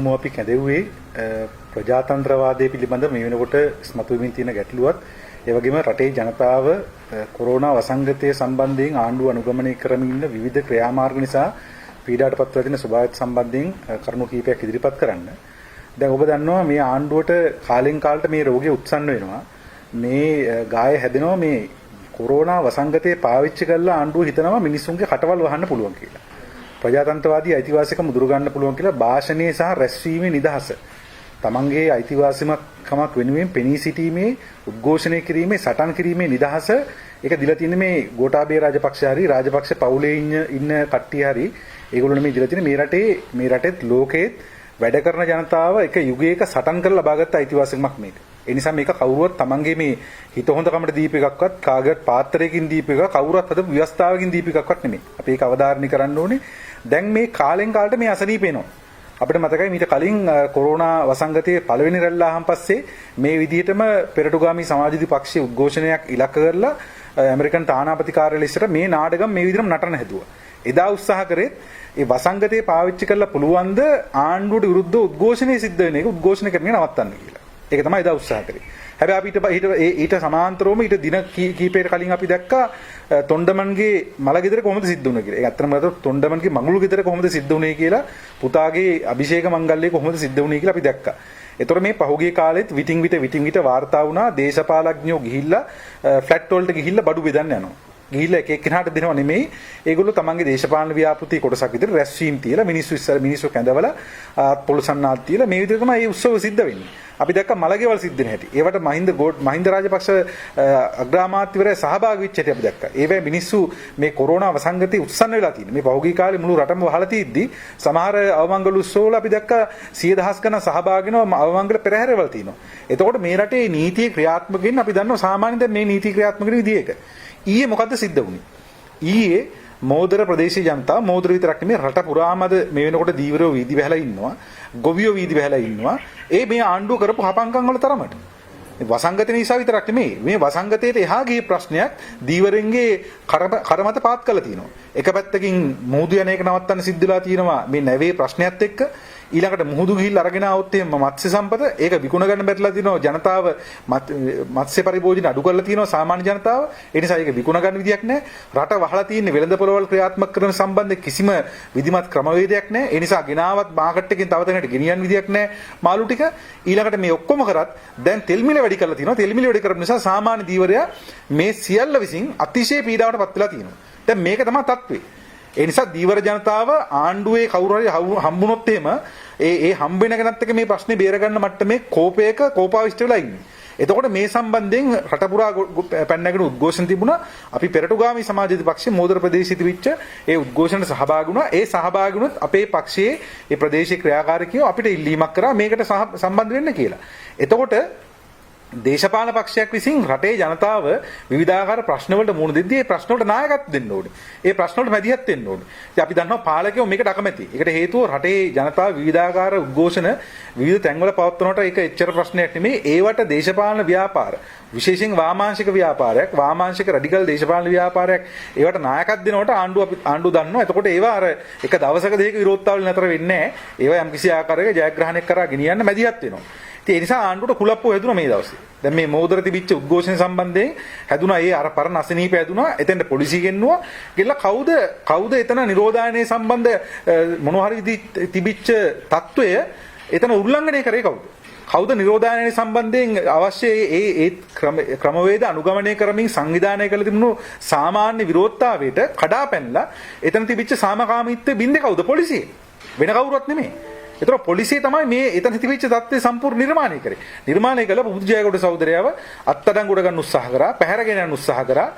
අපි කැඳෙව්වේ ප්‍රජාතන්ත්‍රවාදයේ පිළිබඳ මේ වෙනකොට ඉස්මතු වෙමින් තියෙන ගැටලුවත් ඒ වගේම රටේ ජනතාව කොරෝනා වසංගතය සම්බන්ධයෙන් ආණ්ඩුව අනුගමනය කරමින් ඉන්න විවිධ ක්‍රියාමාර්ග නිසා පීඩාවටපත් වෙලා තියෙන ස්වභාවික සම්බන්ධයෙන් කරුණු කීපයක් ඉදිරිපත් කරන්න. දැන් ඔබ දන්නවා මේ ආණ්ඩුවට කාලෙන් කාලට මේ රෝගය උත්සන්න වෙනවා. මේ ගාය හැදෙනවා මේ කොරෝනා වසංගතය පාවිච්චි කරලා ආණ්ඩුව හිතනවා මිනිස්සුන්ගේ කටවල් වහන්න පුළුවන් කියලා. ප්‍රජාතන්ත්‍රවාදී අයිතිවාසිකම මුදුරු ගන්න පුළුවන් කියලා භාෂණයේ සහ රැස්වීමේ නිදහස තමන්ගේ අයිතිවාසිකමක් වෙනුවෙන් පෙනී සිටීමේ උද්ඝෝෂණය කිරීමේ සටන් කිරීමේ නිදහස ඒක දීලා තියෙන්නේ මේ ගෝඨාභය රාජපක්ෂ හරි රාජපක්ෂ පවුලේ ඉන්න කට්ටිය හරි ඒගොල්ලෝ මේ දීලා තියෙන්නේ මේ රටේත් ලෝකෙත් වැඩ කරන ජනතාව එක යුගයක සටන් කරලා ලබාගත් අයිතිවාසිකමක් මේක. ඒ නිසා මේක කවුරුවත් තමන්ගේ මේ හිත හොඳකමට දීප එකක්වත් කාගේවත් පාත්‍රයකින් දීප එකක් කවුරුවත් හදපු ව්‍යවස්ථාවකින් දීප එකක්වත් නෙමෙයි. අපි ඒක අවධාරණය කරන්න ඕනේ. දැන් මේ කාලෙන් කාලට මේ අසනීප එනවා. අපිට මතකයි මීට කලින් කොරෝනා වසංගතයේ පළවෙනි රැල්ල ආහන් පස්සේ මේ විදිහටම පෙරටුගාමී සමාජවාදී පක්ෂයේ උද්ඝෝෂණයක් ඉලක්ක කරලා ඇමරිකන් තානාපති කාර්යාලය ඉස්සර මේ නාටකම් මේ විදිහටම නටන හැදුවා. එදා උත්සාහ කරේ ඒ වසංගතේ පාවිච්චි කරලා පුළුවන් ද ආණ්ඩුවට විරුද්ධව උද්ඝෝෂණය සිද්ධ වෙන එක උද්ඝෝෂණ කරන්නේ නවත්තන්න කියලා. ඒක තමයි එදා උත්සාහ කරේ. හැබැයි අපිට ඊට සමාන්තරවම ඊට දින කීපයකට කලින් අපි දැක්කා තොණ්ඩමන්ගේ මලගෙදර කොහොමද සිද්ධ වුනේ කියලා. ඒක අත්‍තරම තොණ්ඩමන්ගේ මඟුල් ගෙදර කොහොමද සිද්ධ වුනේ කියලා පුතාගේ අභිෂේක මංගල්‍යය කොහොමද සිද්ධ වුනේ කියලා අපි දැක්කා. ඒතර මේ පහුගිය කාලෙත් විටින් විට වාර්තා වුණා දේශපාලඥයෝ ගිහිල්ලා ෆ්ලැට් වලට ගිහිල්ලා බඩු බෙදන්න යනවා. ගිහිල්ලා එක එක්කෙනාට දෙනව නෙමෙයි. ඒගොල්ලෝ තමන්ගේ දේශපාලන ව්‍යාපෘති කොටසක් විතර රැස්වීම් තියලා මිනිස්සු කැඳවලා පොළොසන්නාත් තියලා මේ විදිහට තමයි මේ උත්සව සිද්ධ වෙන්නේ. අපි දැක්ක මලගෙවල් සිද්ධ වෙන හැටි. ඒවට මහින්ද රාජපක්ෂ අග්‍රාමාත්‍යවරයා සහභාගී වෙච්ච හැටි අපි දැක්කා. ඒවැ මිනිස්සු මේ කොරෝනා වසංගතේ උත්සන්න වෙලා තියෙන. මේ පහුගිය කාලේ මුළු රටම වහලා තියද්දි සමහර අවමංගල උත්සවවල අපි දැක්කා 100,000 ගණන් සහභාගී වෙනවා අවමංගල පෙරහැරවල තියෙනවා. එතකොට මේ රටේ නීතිය ක්‍රියාත්මක වෙන්න අපි දන්නවා සාමාන්‍යයෙන් දැන් මේ නීතිය ක්‍රියාත්මක වෙන විදිය එක. ඊයේ මොකද්ද සිද්ධ වුනේ? ඊයේ මෝදර ප්‍රදේශීය ජනතාව මෝදර විතරක් නෙමෙයි රට පුරාමද මේ වෙනකොට දීවරයෝ වීදි බහැලා ඉන්නවා. ගොවියෝ වීදි බහැලා ඉන්නවා. ඒ මේ ආණ්ඩුව කරපු හපංකම් වල තරමට. වසංගත නිසා විතරක් නෙමෙයි මේ වසංගතයට එහා ගිය ප්‍රශ්නයක් දීවරෙන්ගේ කරමත පාත් කළා තියෙනවා. එක පැත්තකින් මුහුදු යන එක නවත්තන්න සිද්ධ වෙලා තියෙනවා මේ නැවේ ප්‍රශ්නයත් එක්ක. ඊළඟට මුහුදු ගිහිල්ලා අරගෙන આવොත් එහෙම මත්ස්‍ය සම්පත ඒක විකුණ ගන්න බැරිලා තිනවා ජනතාව මත්ස්‍ය පරිභෝජන අඩු කරලා තිනවා සාමාන්‍ය ජනතාව. ඒ නිසා ඒක විකුණ ගන්න විදියක් නැහැ. රට වහලා තියෙන වෙළඳපොළවල් ක්‍රියාත්මක කරන සම්බන්ධ කිසිම විධිමත් ක්‍රමවේදයක් නැහැ. ඒ නිසා ගෙනාවත් මාකට් එකෙන් තව තැනකට ගෙනියන්න විදියක් නැහැ මාළු ටික. ඊළඟට මේ ඔක්කොම කරත් දැන් තෙල් මිල වැඩි කරලා තිනවා. තෙල් මිල වැඩි කරපු නිසා සාමාන්‍ය දීවරයා මේ සියල්ල විසින් අතිශය පීඩාවටපත් වෙලා තිනවා. දැන් මේක තමයි තත්ත්වය. ඒ නිසා දීවර ජනතාව ආණ්ඩුවේ කවුරු හරි හම්බුනොත් එහෙම ඒ හම්බ වෙන කෙනත් එක්ක මේ ප්‍රශ්නේ බේර ගන්න මට්ටමේ කෝපාවිෂ්ඨ වෙලා ඉන්නේ. එතකොට මේ සම්බන්ධයෙන් රට පුරා පැන්නගෙන උද්ඝෝෂණ තිබුණා. අපි පෙරටුගාමී සමාජවාදී පක්ෂයේ මෝදර ප්‍රදේශයේ තිබිච්ච ඒ උද්ඝෝෂණයට සහභාගී වුණා. ඒ සහභාගී වුණොත් අපේ පක්ෂයේ ඒ ප්‍රදේශීය ක්‍රියාකාරකයෝ අපිට ඉල්ලීමක් කරා මේකට සම්බන්ධ වෙන්න කියලා. එතකොට දේශපාලන පක්ෂයක් විසින් රටේ ජනතාව විවිධාකාර ප්‍රශ්න වලට මුහුණ දෙද්දී ඒ ප්‍රශ්න වලට නායකත්ව දෙන්න ඕනේ. ඒ ප්‍රශ්න වලට මැදිහත් වෙන්න ඕනේ. ඉතින් අපි දන්නවා පාලකයෝ මේකට අකමැති. ඒකට හේතුව රටේ ජනතාව විවිධාකාර උද්ඝෝෂණ විවිධ තැන්වල පවත්වනකොට ඒක එච්චර ප්‍රශ්නයක් නෙමෙයි. ඒවට දේශපාලන ව්‍යාපාර විශේෂයෙන් වාමාංශික ව්‍යාපාරයක් වාමාංශික රැඩිකල් දේශපාලන ව්‍යාපාරයක් ඒවට නායකත්ව දෙනකොට ආණ්ඩුව දන්නවා. එතකොට ඒවා අර එක දවසක දෙක විරෝධතාවල නතර වෙන්නේ නැහැ. ඒවා යම්කිසි ආකාරයක ජයග්‍රහණයක් කරා ගෙනියන්න මැදිහත් වෙනවා. ඒ නිසා ආණ්ඩුවට කුලප්පුව හැදුනා මේ දවසේ. දැන් මේ මෝදර තිබිච්ච උද්ඝෝෂණ සම්බන්ධයෙන් හැදුනා ඒ අර පරණ අසනීප හැදුනා. එතෙන්ට පොලිසිය ගෙන්නුවා. ගෙල්ලා කවුද එතන නිරෝධායනයේ සම්බන්ධ මොනවා හරි තිබිච්ච తত্ত্বය එතන උල්ලංඝනය කරේ කවුද? කවුද නිරෝධායනයේ සම්බන්ධයෙන් අවශ්‍ය ඒ ක්‍රමවේද අනුගමනය කරමින් සංවිධානය කළ තිබුණු සාමාන්‍ය විරෝධතාවයට කඩා පැනලා එතන තිබිච්ච සාමකාමීත්වය බින්දේ කවුද? පොලිසිය. වෙන කවුරුවත් නෙමෙයි. ඒතර පොලිසිය තමයි මේ එතන තිබිච්ච தත්ත්වය සම්පූර්ණ නිර්මාණය කරේ. නිර්මාණය කළ පුදුජයගොඩ සහෝදරයව අත්අඩංගුවට ගන්න උත්සාහ කරා, පැහැරගෙන යන උත්සාහ කරා.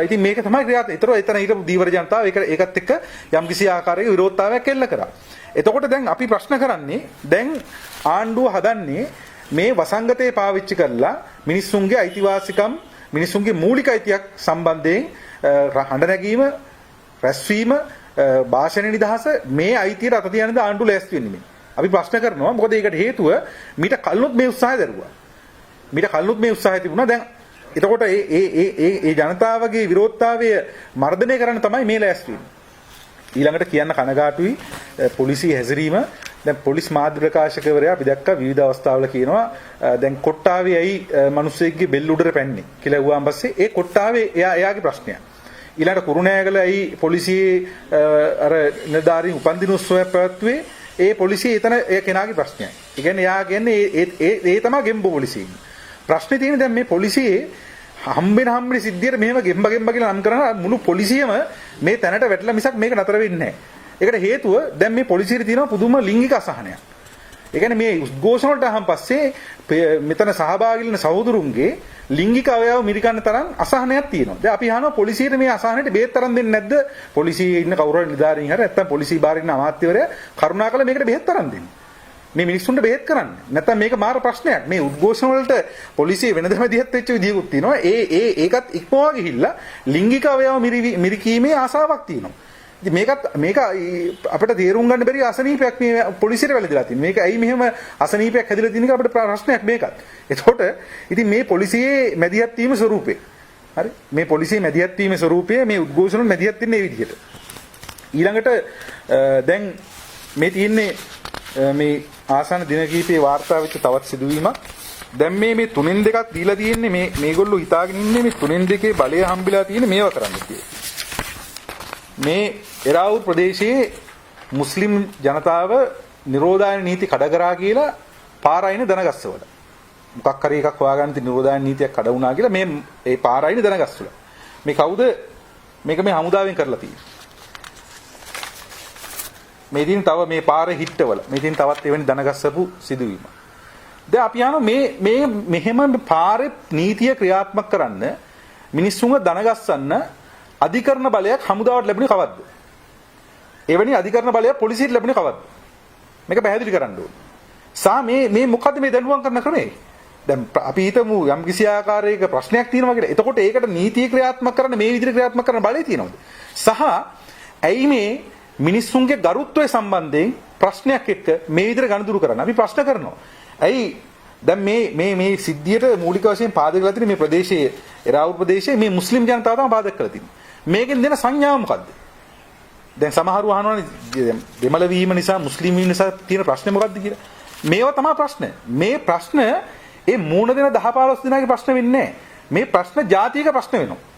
ඉතින් මේක තමයි ක්‍රියාත්මක. ඒතර එතන හිටපු දීවර ජනතාව ඒකත් එක්ක යම්කිසි ආකාරයක විරෝධතාවයක් එල්ල කරා. එතකොට දැන් අපි ප්‍රශ්න කරන්නේ දැන් ආණ්ඩුව හදන්නේ මේ වසංගතේ පාවිච්චි කරලා මිනිස්සුන්ගේ අයිතිවාසිකම් මිනිස්සුන්ගේ මූලික අයිතියක් සම්බන්ධයෙන් හඬ නැගීම, රැස්වීම, භාෂණ නිදහස මේ අයිතියට අත තියන්නද ආණ්ඩුව ලෑස්ති වෙන්නේ. අපි ප්‍රශ්න කරනවා මොකද ඒකට හේතුව මීට කලිනුත් මේ උත්සාහය දරුවා. මීට කලිනුත් මේ උත්සාහය තිබුණා. දැන් එතකොට ඒ ජනතාවගේ විරෝධතාවය මර්ධනය කරන්න තමයි මේ ලෑස්ති වෙන්නේ. ඊළඟට කියන්න කනගාටුයි පොලිසිය හැසිරීම දැන් පොලිස් මාධ්‍ය ප්‍රකාශකවරයා අපි දැක්කා විවිධ අවස්ථාවල කියනවා දැන් කොට්ටාවේ ඇයි මිනිස්සෙක්ගේ බෙල්ල උඩට පැන්නේ කියලා ඇහුවාන් පස්සේ ඒ කොට්ටාවේ එයාගේ ප්‍රශ්නයක්. ඊළඟට කුරුණෑගල ඇයි පොලිසියේ අර නිලධාරීන් උපන්දින උත්සවයක් පැවැත්වුවේ ඒ පොලිසිය එතන ඒ කෙනාගේ ප්‍රශ්නයක්. ඒ කියන්නේ එයා කියන්නේ ඒ තමයි ගෙම්බ පොලිසිය. ප්‍රශ්නේ තියෙන්නේ දැන් මේ පොලිසියේ හම්බෙන සිද්ධියට මෙහෙම ගෙම්බ කියලා නම් කරන මුළු පොලිසියම මේ තැනට වැටලා මිසක් මේක නතර වෙන්නේ නැහැ. ඒකට හේතුව දැන් මේ පොලිසියේ තියෙන පුදුම ලිංගික අසහනයක්. ඒ කියන්නේ මේ උද්ඝෝෂණ වලට අහන් පස්සේ මෙතන සහභාගී වෙන සහෝදරුන්ගේ ලිංගික අවයව මිරිකන්න තරම් අසහනයක් තියෙනවා. දැන් අපි අහනවා පොලිසියට මේ අසහනයට බේත් තරම් දෙන්නේ නැද්ද? පොලිසියේ ඉන්න කවුරු හරි නිලධාරීන් හරි නැත්නම් පොලිසිය බාරින් ඉන්න අමාත්‍යවරයා කරුණාකරලා මේකට බේත් තරම් දෙන්න. මේ මිනිස්සුන්ට බෙහෙත් කරන්න. නැත්නම් මේක මාර ප්‍රශ්නයක්. මේ උද්ඝෝෂණ වලට පොලිසිය වෙනදම දිහත් වෙච්ච විදියකුත් තියෙනවා. ඒකත් ඉක්මවා ගිහිල්ලා ලිංගික අවයව මිරිකීමේ ආසාවක් තියෙනවා. ඉතින් මේක අපිට තේරුම් ගන්න බැරි අසනීපයක් මේ පොලිසියට වැළඳලා තියෙනවා. මේක ඇයි මෙහෙම අසනීපයක් හැදිලා තියෙන එක අපිට ප්‍රශ්නයක් මේකත්. එතකොට ඉතින් මේ පොලිසියේ මැදිහත් වීම ස්වරූපේ. හරි? මේ පොලිසියේ මැදිහත් වීම ස්වරූපය මේ උද්ඝෝෂණ මැදිහත් වෙන්නේ මේ විදිහට. ඊළඟට දැන් මේ තියෙන්නේ මේ ආසන්න දින කිහිපේ වාර්තා වෙච්ච තවත් සිදුවීමක්. දැන් මේ තුනෙන් දෙකක් දීලා තියෙන්නේ මේගොල්ලෝ හිතාගෙන ඉන්නේ මේ තුනෙන් දෙකේ බලය හම්බෙලා තියෙන්නේ මේවා කරන්න කියලා. මේ එරාවුල් ප්‍රදේශයේ මුස්ලිම් ජනතාව නිරෝධායන නීති කඩ කරා කියලා පාරායින දනගස්සවල. මොකක් හරි එකක් හොයාගන්න තියෙන නිරෝධායන නීතියක් කඩ වුණා කියලා මේ ඒ පාරායින දනගස්සවල. මේ කවුද මේක මේ හමුදාවෙන් කරලා තියෙන්නේ. මේ දින තව මේ පාරේ හිටවල මේ දින තවත් එවැනි දනගස්සපු සිදුවීම. දැන් අපි යනවා මේ මෙහෙම පාරේ නීතිය ක්‍රියාත්මක කරන්න මිනිස්සුන්ව දනගස්සන්න අධිකරණ බලයක් හමුදාවට ලැබුණේ කවද්ද? එවැනි අධිකරණ බලයක් පොලිසියට ලැබුණේ කවද්ද? මේක පැහැදිලි කරන්න ඕනේ. මේ මොකද්ද මේ දැනුවම් කරන ක්‍රමය? දැන් අපි හිතමු යම් කිසි ආකාරයක ප්‍රශ්නයක් තියෙනවා කියලා. එතකොට ඒකට නීතිය ක්‍රියාත්මක කරන්න මේ විදිහට ක්‍රියාත්මක කරන්න බලය තියෙනවද? සහ ඇයි මේ මිනිස්සුන්ගේ ගරුත්වය සම්බන්ධයෙන් ප්‍රශ්නයක් එක්ක මේ විදිහට ගනුදෙනු කරන්න අපි ප්‍රශ්න කරනවා. ඇයි දැන් මේ සිද්ධියට මූලික වශයෙන් පාදක වෙලා තියෙන මේ ප්‍රදේශයේ එරාවුල් ප්‍රදේශයේ මේ මුස්ලිම් ජනතාව තමයි පාදක කරලා තියෙන්නේ. මේකෙන් දෙන සංඥාව මොකද්ද? දැන් සමහරව අහනවානේ දෙමළ වීම නිසා මුස්ලිම් වීම නිසා තියෙන ප්‍රශ්නේ මොකද්ද කියලා. මේවා තමයි ප්‍රශ්න. මේ ප්‍රශ්න ඒ මූණ දෙන 10-15 දිනගේ ප්‍රශ්න වෙන්නේ නැහැ. මේ ප්‍රශ්න ජාතික ප්‍රශ්න වෙනවා.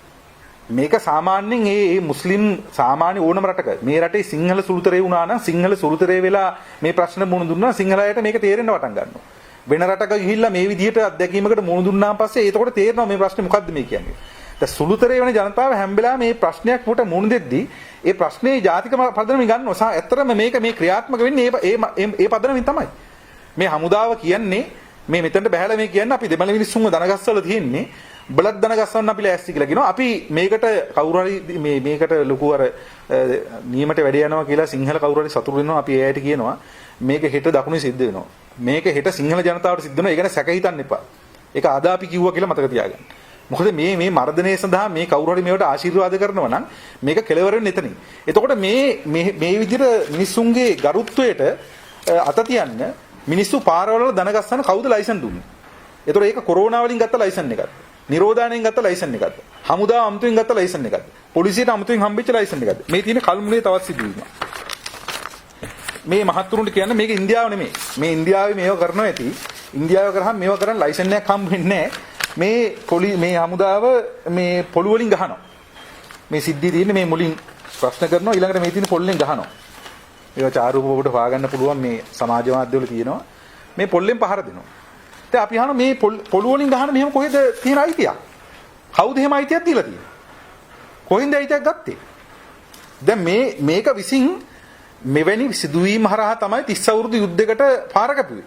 මේක සාමාන්‍යයෙන් මේ මුස්ලිම් සාමාන්‍ය ඕනම රටක මේ රටේ සිංහල සුළුතරේ වුණා නම් සිංහල සුළුතරේ වෙලා මේ ප්‍රශ්න මුහුණ දුන්නා සිංහලයට මේක තේරෙන්න පටන් ගන්නවා. වෙන රටක ගිහිල්ලා මේ විදිහට අත්දැකීමකට මුහුණ දුන්නාන් පස්සේ ඒකට තේරෙනවා මේ ප්‍රශ්නේ මොකද්ද මේ කියන්නේ. දැන් සුළුතරේ වෙන ජනතාව හැම වෙලාවෙම මේ ප්‍රශ්නයක් කොට මුහුණ දෙද්දී ඒ ප්‍රශ්නේ ජාතික පදනමින් ගන්නවා. සහ ඇත්තටම මේ ක්‍රියාත්මක වෙන්නේ ඒ පදනමින් තමයි. මේ හමුදාව කියන්නේ මේ මෙතනට බහැලා මේ කියන්නේ අපි දෙමළ මිනිස්සුන්ව දනගස්සවල තියෙන්නේ බලත් දනගස්සන්න අපි ලෑස්ති කියලා කියනවා. අපි මේකට කවුරු හරි මේකට ලොකු අර නියමට වැඩ යනවා කියලා සිංහල කවුරු හරි සතුටු වෙනවා. අපි ඒ අයට කියනවා මේක හෙට දකුණේ සිද්ධ වෙනවා. මේක හෙට සිංහල ජනතාවට සිද්ධ වෙනවා. ඒ ගැන සැක හිතන්න එපා. ඒක අද අපි කිව්වා කියලා මතක තියාගන්න. මොකද මේ මර්ධනය සඳහා මේ කවුරු හරි මේවට ආශිර්වාද කරනවා නම් මේක කෙලවර වෙන්නේ එතනින්. එතකොට මේ විදිහට මිනිස්සුන්ගේ ගරුත්වයට අත තියන්න මිනිස්සු පාරවල දනගස්සන කවුද ලයිසන් දුන්නේ? එතකොට ඒක කොරෝනා වලින් ගත්ත ලයිසන් එකක්ද? නිරෝධාණයෙන් ගත්ත ලයිසන් එකක්ද? හමුදාව අමුතුවෙන් ගත්ත ලයිසන් එකක්ද? පොලිසියට අමුතුවෙන් හම්බෙච්ච ලයිසන් එකක්ද? මේ තියෙන කල්මුලේ තවත් සිදුවීමක්. මේ මහත්තුරුන්ට කියන්නේ මේක ඉන්දියාව නෙමෙයි. මේ ඉන්දියාවේ මේව කරනවා ඇති. ඉන්දියාව කරාම මේව කරන් ලයිසන් එකක් හම්බ වෙන්නේ නැහැ. මේ හමුදාව මේ පොළු වලින් ගහනවා. මේ සිද්ධිය තියෙන්නේ මේ මුලින් ප්‍රශ්න කරනවා ඊළඟට මේ තියෙන පොල්ලෙන් ගහනවා. ඒවා චාරූපවලට හොයාගන්න පුළුවන් මේ සමාජ මාධ්‍යවල තියෙනවා. මේ පොල්ලෙන් පහර දෙනවා. දැන් අපි අහනවා මේ පොළු වලින් ගහන මෙහෙම කොහෙද තියෙන අයිතියක්? කවුද එහෙම අයිතියක් දීලා තියෙන්නේ? කොහෙන්ද අයිතියක් ගත්තේ? දැන් මේක විසින් මෙවැනි සිදුවීම් හරහා තමයි 30 අවුරුදු යුද්ධයකට පාර කැපුවේ.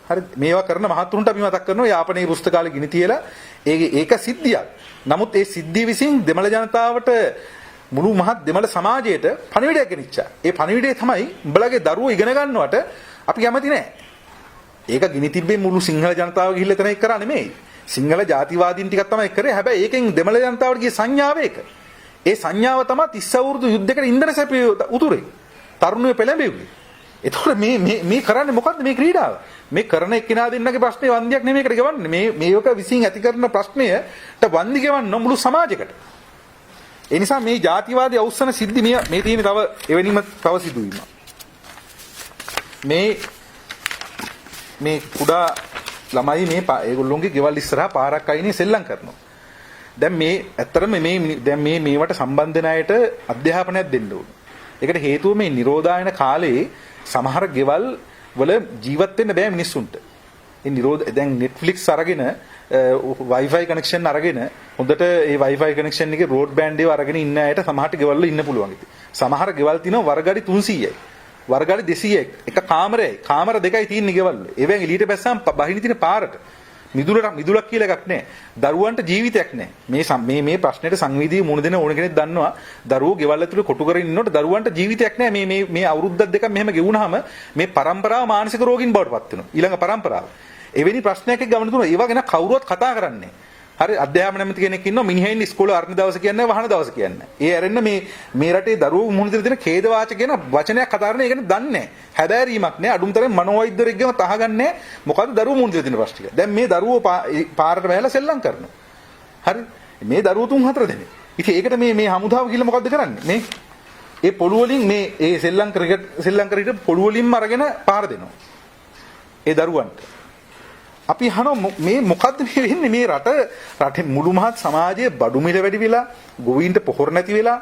හරි මේවා කරන මහත්තුරුන්ට අපි මතක් කරනවා යාපනයේ පුස්තකාලේ ගිනි තියලා ඒක සිද්ධියක්. නමුත් ඒ සිද්ධිය විසින් දෙමළ ජනතාවට මුළු මහත් දෙමළ සමාජයට පණිවිඩයක් ගෙනිච්චා. ඒ පණිවිඩය තමයි උඹලගේ දරුවෝ ඉගෙන ගන්නවට අපි කැමති නැහැ. ඒක ගිනි තිබ්බේ මුළු සිංහල ජනතාව ගිහිල්ලා එතන එක්ක කරා නෙමෙයි. සිංහල ජාතිවාදීන් ටිකක් තමයි කරේ. හැබැයි ඒකෙන් දෙමළ ජනතාවට ගිය සංඥාව ඒක. ඒ සංඥාව තමයි 30 අවුරුදු යුද්ධයකට ඉන්ධන සැපේ උතුරේ. තරුණයෝ පෙළඹෙන්නේ. එතකොට මේ කරන්නේ මොකද්ද මේ ක්‍රීඩාව? මේ කරන එක්කිනා දෙන්නගේ ප්‍රශ්නේ වන්දියක් නෙමෙයි එකට ගෙවන්නේ. මේක විසින් ඇති කරන ප්‍රශ්නයට වන්දි ගෙවන්න මුළු සමාජයකට. ඒ නිසා මේ ජාතිවාදී අවුස්සන සිද්ධි මේ තියෙන තව එවැනිම තව සිදුවීමක්. මේ කුඩා ළමයි මේ ඒගොල්ලොන්ගේ ගෙවල් ඉස්සරහා පාරක් අයිනේ සෙල්ලම් කරනවා. දැන් මේ ඇත්තටම මේ මේවට සම්බන්ධ වෙන අයට අධ්‍යාපනයක් දෙන්න ඕනේ. ඒකට හේතුව මේ නිරෝධායන කාලේ සමහර ගෙවල් වල ජීවත් වෙන්න බෑ මිනිස්සුන්ට. ඒ නිරෝධ දැන් Netflix අරගෙන Wi-Fi කනෙක්ෂන් අරගෙන හොඳට ඒ Wi-Fi කනෙක්ෂන් එකේ බ්‍රෝඩ්බෑන්ඩ් ඒව අරගෙන ඉන්න අයට සමහරට ගෙවල් වල ඉන්න පුළුවන් ඉතින්. සමහර ගෙවල් තියෙනවා වර්ගඩි 300යි. වර්ගඩි 200යි. එක කාමරයයි. කාමර දෙකයි තියෙන ගෙවල්. ඒවෙන් එළියට බැස්සම බහින තියෙන පාරට මිදුලක් කියලා එකක් නැහැ. දරුවන්ට ජීවිතයක් නැහැ. මේ ප්‍රශ්නෙට සංවේදී මුණ දෙන ඕන කෙනෙක් දන්නවා. දරුවෝ ගෙවල් ඇතුලේ කොටු කරගෙන ඉන්නකොට දරුවන්ට ජීවිතයක් නැහැ. මේ අවුරුද්දක් දෙකක් මෙහෙම ගෙවුනහම මේ પરම්පරාව මානසික රෝගීන් බවට පත් වෙනවා. ඊළඟ પરම්පරාව. එවැනි ප්‍රශ්නයක් එක්ක ගමන තුන ඒවා ගැන කවුරුවත් කතා කරන්නේ නැහැ. හරි අධ්‍යාපන නැමැති කෙනෙක් ඉන්නවා මිනිහා ඉන්නේ ඉස්කෝලේ අරණ දවස කියන්නේ වහන දවස කියන්නේ. ඒ ඇරෙන්න මේ රටේ දරුවෝ මුහුණ දෙන ඛේදවාචක කියන වචනයක් කතා කරන එක දන්නේ නැහැ. හැබෑරීමක් නැහැ. අඩුමතරේ මනෝවෛද්‍යවරයෙක්ගම තහගන්නේ මොකද්ද දරුවෝ මුහුණ දෙන ප්‍රශ්න ටික. දැන් මේ දරුවෝ පාරට වැහලා සෙල්ලම් කරනවා. හරි මේ දරුවෝ 3-4 දෙනෙක්. ඉතින් ඒකට මේ හමුදාව කියලා මොකද්ද කරන්නේ? මේ ඒ පොළු වලින් මේ ඒ සෙල්ලම් කරගෙන පොළු වලින්ම අරගෙන පාර දෙනවා. ඒ දරුවන්ට අපි අහනවා මේ මොකද්ද මේ වෙන්නේ මේ රටේ මුළු මහත් සමාජයේ බඩු මිල වැඩි වෙලා ගොවීන්ට පොහොර නැති වෙලා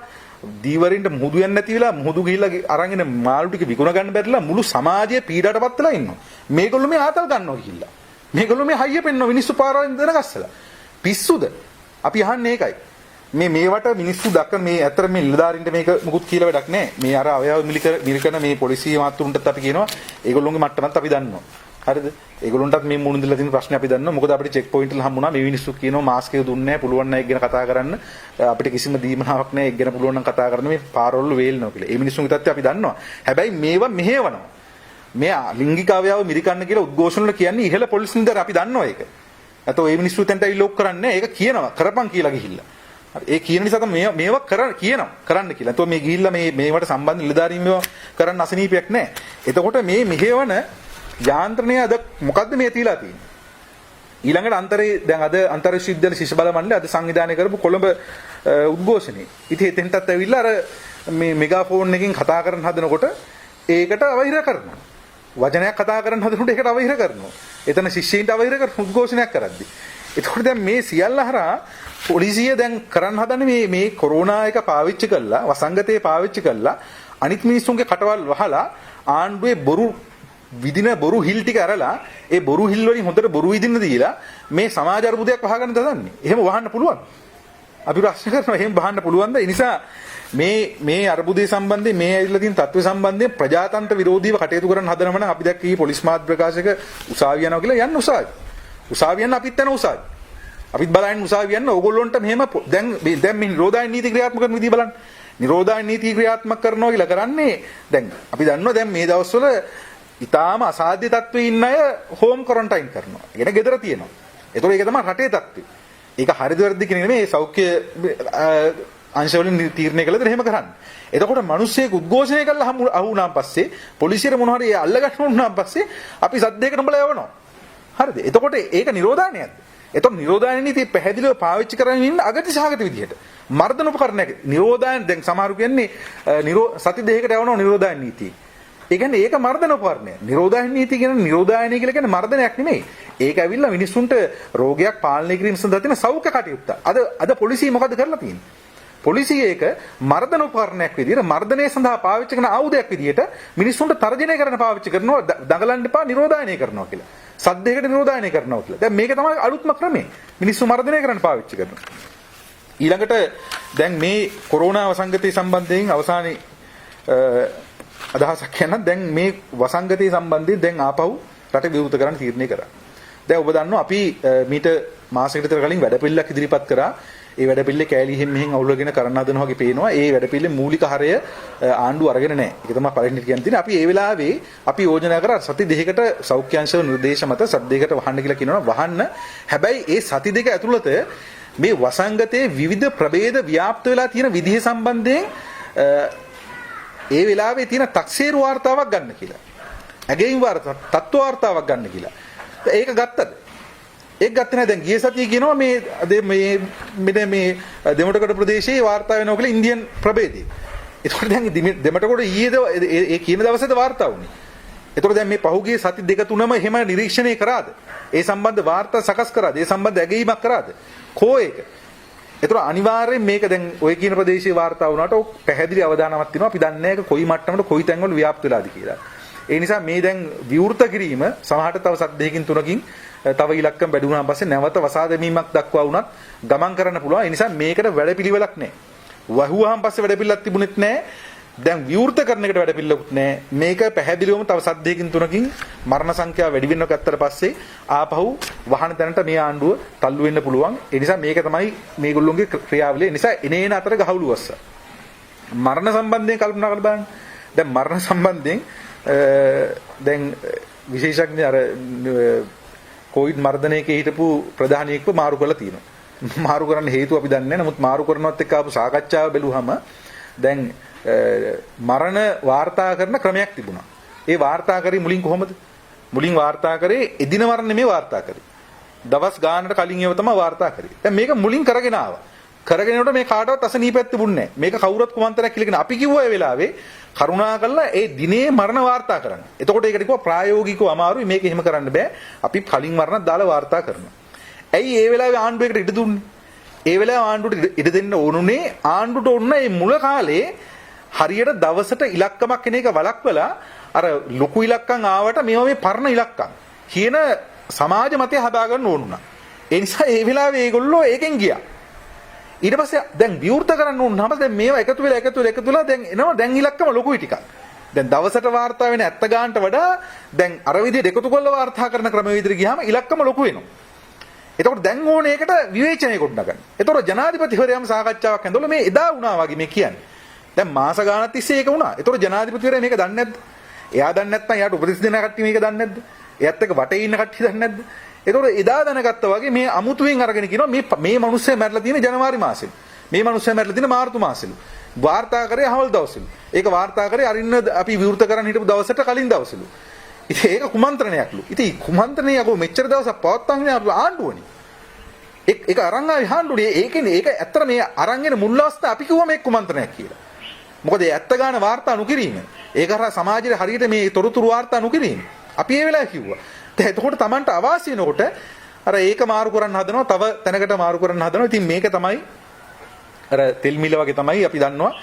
දීවරින්ට මුහුදු යන්නේ නැති වෙලා මුහුදු ගිහිල්ලා අරගෙන මාළු ටික විකුණ ගන්න බැරිලා මුළු සමාජයේ පීඩාටපත් වෙලා ඉන්නවා මේගොල්ලෝ මේ ආතල් ගන්නවා ගිහිල්ලා මේගොල්ලෝ මේ හයිය පෙන්නනවා මිනිස්සු පාරවලින් දෙන ගස්සලා පිස්සුද අපි අහන්නේ ඒකයි මේවට මිනිස්සු දක්වන මේ ඇත්තට මේ නිලධාරීන්ට මේක මුකුත් කියලා වැඩක් නැහැ මේ අර අවයව මිලිකන මේ පොලිසිය මාත්තුන්ටත් අපි කියනවා ඒගොල්ලෝගේ මට්ටමත් අපි දන්නවා හරිද ඒගොල්ලොන්ටත් මේ මුණු දෙලා තියෙන ප්‍රශ්නේ අපි දන්නවා මොකද අපිට චෙක් පොයින්ට් වල හම්බුණා මේ මිනිස්සු කියනවා මාස්ක් එක දුන්නේ නැහැ පුළුවන් නැහැ ගැන කතා කරන්න අපිට කිසිම දීමනාවක් නැහැ ඒක ගැන පුළුවන් නම් කතා කරන්න මේ පාරවල වේල්නවා කියලා. ඒ මිනිස්සුන්ගේ තත්ත්වය අපි දන්නවා. හැබැයි මේවා මෙහෙවනවා. මේ ලිංගික අවයව මිරිකන්න කියලා උද්ඝෝෂණ වල කියන්නේ ඉහළ පොලිස් නිලධාරීන් අපි දන්නවා ඒක. නැතෝ මේ මිනිස්සු තෙන්ට ලොක් කරන්නේ ඒක කියනවා කරපන් කියලා ගිහිල්ලා. ඒ කියන නිසා තමයි මේවා කරන්න කියලා. නැතෝ මේ ගිහිල්ලා මේවට සම්බන්ධ නිලධාරීන් මේවා කරන්න අසනීපයක් නැහැ. එතකොට මේ මෙහෙවන යාන්ත්‍රණය අද මොකද්ද මේ තියලා තියෙන්නේ ඊළඟට අන්තරේ දැන් අද අන්තර් විශ්වවිද්‍යාල ශිෂ්‍ය බල මණ්ඩලය අද සංවිධානය කරපු කොළඹ උද්ඝෝෂණේ ඉතින් එතෙන්ටත් ඇවිල්ලා අර මේ මෙගාෆෝන් එකකින් කතා කරන්න හදනකොට ඒකට අවහිර කරනවා වචනයක් කතා කරන්න හදනකොට ඒකට අවහිර කරනවා එතන ශිෂ්‍යයින්ට අවහිර කරන උද්ඝෝෂණයක් කරද්දි එතකොට දැන් මේ සියල්ල හරහා පොලිසිය දැන් කරන්න හදන්නේ මේ කොරෝනා එක පාවිච්චි කරලා වසංගතේ පාවිච්චි කරලා අනිත් මිනිස්සුන්ගේ කටවල් වහලා ආණ්ඩුවේ විදින බොරු හිල් ටික අරලා ඒ බොරු හිල් වලින් හොඳට බොරු විදින්න දීලා මේ සමාජ අර්බුදයක් වහගන්න දදන්නේ. එහෙම වහන්න පුළුවන්. අපි ප්‍රශ්න කරනවා එහෙම වහන්න පුළුවන්ද? ඒ නිසා මේ අර්බුදයේ සම්බන්ධයෙන් මේ ඇවිල්ලා තියෙන තත්ත්ව සම්බන්ධයෙන් ප්‍රජාතන්ත්‍ර විරෝධීව කටයුතු කරන්න හදනම නම් අපි දැක්ක ඊ පොලිස් මාධ්‍ය ප්‍රකාශක උසාවිය යනවා කියලා යන්න උසාවි. උසාවිය යන්න අපිත් යන උසාවි. අපිත් බලන්නේ උසාවිය යන්න ඕගොල්ලොන්ට මෙහෙම දැන් මේ නිරෝධායන නීති ක්‍රියාත්මක කරන විදිහ බලන්න. නිරෝධායන නීති ක්‍රියාත්මක කරනවා කියලා කරන්නේ දැන් අපි දන්නවා දැන් මේ දවස්වල ඊටාම අසාධ්‍ය තත්ත්වයේ ඉන්න අය හෝම් ක්වොරන්ටයින් කරනවා. ඒකට ගෙදර තියෙනවා. ඒතකොට ඒක තමයි රටේ තත්ත්වය. ඒක හරිද වැරදිද කියන නෙමෙයි සෞඛ්‍ය අංශවලින් තීරණය කළද එහෙම කරන්නේ. එතකොට මිනිස්සෙක් උද්ඝෝෂණය කළා අහුණාන් පස්සේ පොලිසියට මොනවා හරි අල්ලගන්න උනාන් පස්සේ අපි සද්දයකට උඹලා යවනවා. හරිද? එතකොට ඒක නිරෝධායනයක්ද? එතකොට නිරෝධායන නීතිය පැහැදිලිව පාවිච්චි කරගෙන ඉන්න අගතිසහගත විදිහට. මර්ධන උපකරණයක් නිරෝධායන දැන් සමහරු කියන්නේ සති දෙකකට යවනවා නිරෝධායන නීතිය. ඒ කියන්නේ ඒක මර්ධන උපකරණය. නිරෝධායන නීතිය කියන්නේ නිරෝධායනය කියලා කියන්නේ මර්ධනයක් නෙමෙයි. ඒක ඇවිල්ලා මිනිස්සුන්ට රෝගයක් පාලනය කිරීම සඳහා තියෙන සෞඛ්‍ය කටයුත්ත. අද පොලිසිය මොකද කරලා තියෙන්නේ? පොලිසිය ඒක මර්ධන උපකරණයක් විදිහට මර්ධනය සඳහා පාවිච්චි කරන ආයුධයක් විදිහට මිනිස්සුන්ට තර්ජනය කරන පාවිච්චි කරනවා දඟලන්න එපා නිරෝධායනය කරනවා කියලා. සද්දයකට නිරෝධායනය කරනවා කියලා. දැන් මේක තමයි අලුත්ම ක්‍රමය. මිනිස්සු මර්ධනය කරන්න පාවිච්චි කරනවා. ඊළඟට දැන් මේ කොරෝනා වසංගතය සම්බන්ධයෙන් අවසානයේ අදහසක් කියන්න දැන් මේ වසංගතය සම්බන්ධයෙන් දැන් ආපහු රට විවෘත කරන්න තීරණය කරා. දැන් ඔබ දන්නවා අපි මීට මාසයකට විතර කලින් වැඩපිළිවෙලක් ඉදිරිපත් කරා. ඒ වැඩපිළිවෙල කෑලි මෙහෙන් අවුලගෙන කරන්න හදනවා වගේ පේනවා. ඒ වැඩපිළිවෙල මූලික හරය ආණ්ඩුව අරගෙන නැහැ. ඒක තමයි පළවෙනි කියන්නේ තියෙන්නේ. අපි ඒ වෙලාවේ අපි යෝජනා කරා සති දෙකකට සෞඛ්‍ය අංශව නිර්දේශ මත සති දෙකකට වහන්න කියලා කියනවා. වහන්න. හැබැයි ඒ සති දෙක ඇතුළත මේ වසංගතයේ විවිධ ප්‍රභේද ව්‍යාප්ත වෙලා තියෙන විදිහ සම්බන්ධයෙන් ඒ වෙලාවේ තියෙන තක්සේරු වාර්තාවක් ගන්න කියලා. ඇගේයින් වාර්තා, තත්ත්ව වාර්තාවක් ගන්න කියලා. ඒක ගත්තද? ඒක ගත්තේ නැහැ. දැන් ගිය සතියේ කියනවා මේ දෙමටකොඩ ප්‍රදේශයේ වාර්තා වෙනවා කියලා ඉන්දියන් ප්‍රභේදේ. ඒකට දැන් දෙමටකොඩ ඊයේද ඒ කියන දවසේද වාර්තා වුනේ. එතකොට දැන් මේ පහුගිය සති දෙක තුනම එහෙම නිරීක්ෂණය කරාද? ඒ සම්බන්ධ වාර්තා සකස් කරාද? ඒ සම්බන්ධ ඇගීමක් කරාද? කෝ ඒක? එතකොට අනිවාර්යෙන් මේක දැන් ඔය කියන ප්‍රදේශයේ වාර්තා වුණාට පැහැදිලි අවධානමක් තියෙනවා. අපි දන්නේ නැහැ කොයි මට්ටමකට කොයි තැන්වල ව්‍යාප්ත වෙලාද කියලා. ඒ නිසා මේ දැන් විවෘත කිරීම සමහරට තව සත් දෙකකින් තුනකින් තව ඉලක්කම් වැඩි වුණාන් පස්සේ නැවත වසා දැමීමක් දක්වා වුණත් ගමන් කරන්න පුළුවන්. ඒ නිසා මේකට වැඩපිළිවෙලක් නැහැ. වහුවාන් පස්සේ වැඩපිළිවෙලක් තිබුණෙත් නැහැ. දැන් විවෘත කරන එකට වැඩපිළිවෙලකුත් නැහැ. මේක පැහැදිලිවම තව සත් දෙකකින් තුනකින් මරණ සංඛ්‍යාව වැඩි වෙනව ගත්තට පස්සේ ආපහු වහන තැනට මේ ආණ්ඩුව තල්ලු වෙන්න පුළුවන්. ඒ නිසා මේක තමයි මේගොල්ලොන්ගේ ක්‍රියාවලිය. ඒ නිසා එනේන අතර ගහවුළු වස්ස. මරණ සම්බන්ධයෙන් කල්පනා කරලා බලන්න. දැන් මරණ සම්බන්ධයෙන් දැන් විශේෂඥ අර කොවිඩ් මර්ධනයක හිටපු ප්‍රධානියෙක්ව මාරු කරලා තියෙනවා. මාරු කරන්න හේතුව අපි දන්නේ නැහැ. නමුත් මාරු කරනවත් එක්ක ආපු සාකච්ඡාව බැලුවම දැන් මරණ වාර්තා කරන ක්‍රමයක් තිබුණා. ඒ වාර්තා කරේ මුලින් කොහොමද? මුලින් වාර්තා කරේ එදින මරණ නෙමෙයි වාර්තා කරේ. දවස් ගානකට කලින් ඒව තමයි වාර්තා කරේ. දැන් මේක මුලින් කරගෙන ආවා. කරගෙන යනකොට මේ කාටවත් අසනීපයක් තිබුණේ නැහැ. මේක කවුරුත් කුමන්තරයක් කියලා කියන අපි කිව්වා ඒ වෙලාවේ කරුණාකරලා ඒ දිනේ මරණ වාර්තා කරන්න. එතකොට ඒකට කිව්වා ප්‍රායෝගිකව අමාරුයි මේක එහෙම කරන්න බෑ. අපි කලින් මරණත් දාලා වාර්තා කරනවා. ඇයි ඒ වෙලාවේ ආණ්ඩුවකට ඉඩ දුන්නේ? ඒ වෙලාවේ ආණ්ඩුවට ඉඩ දෙන්න ඕනුනේ ආණ්ඩුවට ඕන මේ මුල කාලේ හරියට දවසට ඉලක්කමක් කෙන එක වළක්වලා අර ලොකු ඉලක්කම් ආවට මේවා මේ පරණ ඉලක්කම් කියන සමාජ මතය හදාගන්න ඕනුණා. ඒ නිසා ඒ වෙලාවේ ඒගොල්ලෝ ඒකෙන් ගියා. ඊට පස්සේ දැන් විවෘත කරන්න ඕනම දැන් මේවා එකතු වෙලා දැන් එනවා දැන් ඉලක්කම ලොකුයි ටිකක්. දැන් දවසට වාර්තා වෙන 70 ගානට වඩා දැන් අර විදිහට එකතු කරලා වාර්තා කරන ක්‍රම විදිහට ගියාම ඉලක්කම ලොකු වෙනවා. එතකොට දැන් ඕනේ ඒකට විවේචනය ගොඩනගන්න. එතකොට ජනාධිපතිවරයාම සාකච්ඡාවක් ඇඳලා මේ එදා වුණා වගේ මේ කියන්නේ. දැන් මාස ගානක් තිස්සේ ඒක වුණා. එතකොට ජනාධිපතිවරයා මේක දන්නේ නැද්ද? එයා දන්නේ නැත්නම් එයාට උපදෙස් දෙන කට්ටිය මේක දන්නේ නැද්ද? එයාත් එක්ක වටේ ඉන්න කට්ටිය දන්නේ නැද්ද? එතකොට එදා දැනගත්තා වගේ මේ අමුතුවෙන් අරගෙන කියනවා මේ මිනිස්සයා මැරලා තියෙන ජනවාරි මාසෙලු. මේ මිනිස්සයා මැරලා තියෙන මාර්තු මාසෙලු. වාර්තා කරේ අවල් දවසෙලු. ඒක වාර්තා කරේ අරින්න අපි විවෘත කරන්න හිටපු දවසට කලින් දවසෙලු. ඉතින් ඒක කුමන්ත්‍රණයක්ලු. ඉතින් කුමන්ත්‍රණය යකෝ මෙච්චර දවසක් පවත්වාගෙන යන ආණ්ඩුවනේ. ඒක අරන් ආවේ ආණ්ඩුවේ. ඒකනේ ඒක ඇත්තට මේ අරන් එන මුල් අවස්ථාව අපි කිව්වා මේක කුමන්ත්‍රණයක් කියලා. මොකද ඒ ඇත්ත ගන්න වාර්තා නොකිරීම. ඒක හරහා සමාජයේ හරියට මේ තොරතුරු වාර්තා නොකිරීම. අපි ඒ වෙලාවේ කිව්වා. දැන් එතකොට Tamanට අවාසි වෙනකොට අර ඒක මාරු කරන්න හදනවා, තව තැනකට මාරු කරන්න හදනවා. ඉතින් මේක තමයි අර තෙල් මිල වගේ තමයි අපි දන්නවා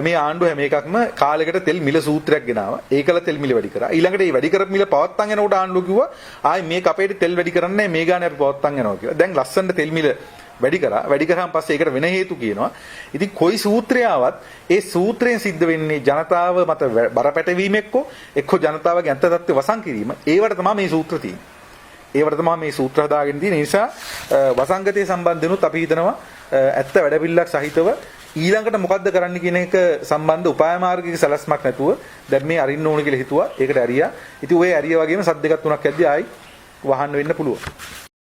මේ ආණ්ඩුව හැම එකක්ම කාලයකට තෙල් මිල සූත්‍රයක් ගෙනාවා. ඒකල තෙල් මිල වැඩි කරා. ඊළඟට මේ වැඩි කරපු මිල පවත්තන් යනකොට ආණ්ඩුව කිව්වා ආයි මේ කපේට තෙල් වැඩි කරන්නේ මේ ගානේ අපි පවත්තන් යනවා කියලා. දැන් ලස්සනට තෙල් මිල වැඩි කරා. වැඩි කරාන් පස්සේ ඒකට වෙන හේතු කියනවා. ඉතින් කොයි සූත්‍රය ආවත් ඒ සූත්‍රයෙන් සිද්ධ වෙන්නේ ජනතාව මත බරපැටවීම එක්ක ජනතාවගේ අන්ත තත්ත්ව වසන් කිරීම. ඒවට තමයි මේ සූත්‍ර තියෙන්නේ. ඒවට තමයි මේ සූත්‍ර හදාගෙන තියෙන්නේ. ඒ නිසා වසංගතයේ සම්බන්ධනොත් අපි හිතනවා ඇත්ත වැඩපිළිවෙලක් සහිතව ඊළඟට මොකද්ද කරන්න කියන එක සම්බන්ධ උපාය මාර්ගික සැලැස්මක් නැතුව දැන් මේ අරින්න ඕන කියලා හිතුවා. ඒකට ඇරියා. ඉතින් ඔය ඇරියා වගේම සත් දෙකක් තුනක් ඇද්දි ආයි වහන්න වෙන්න පුළුවන්.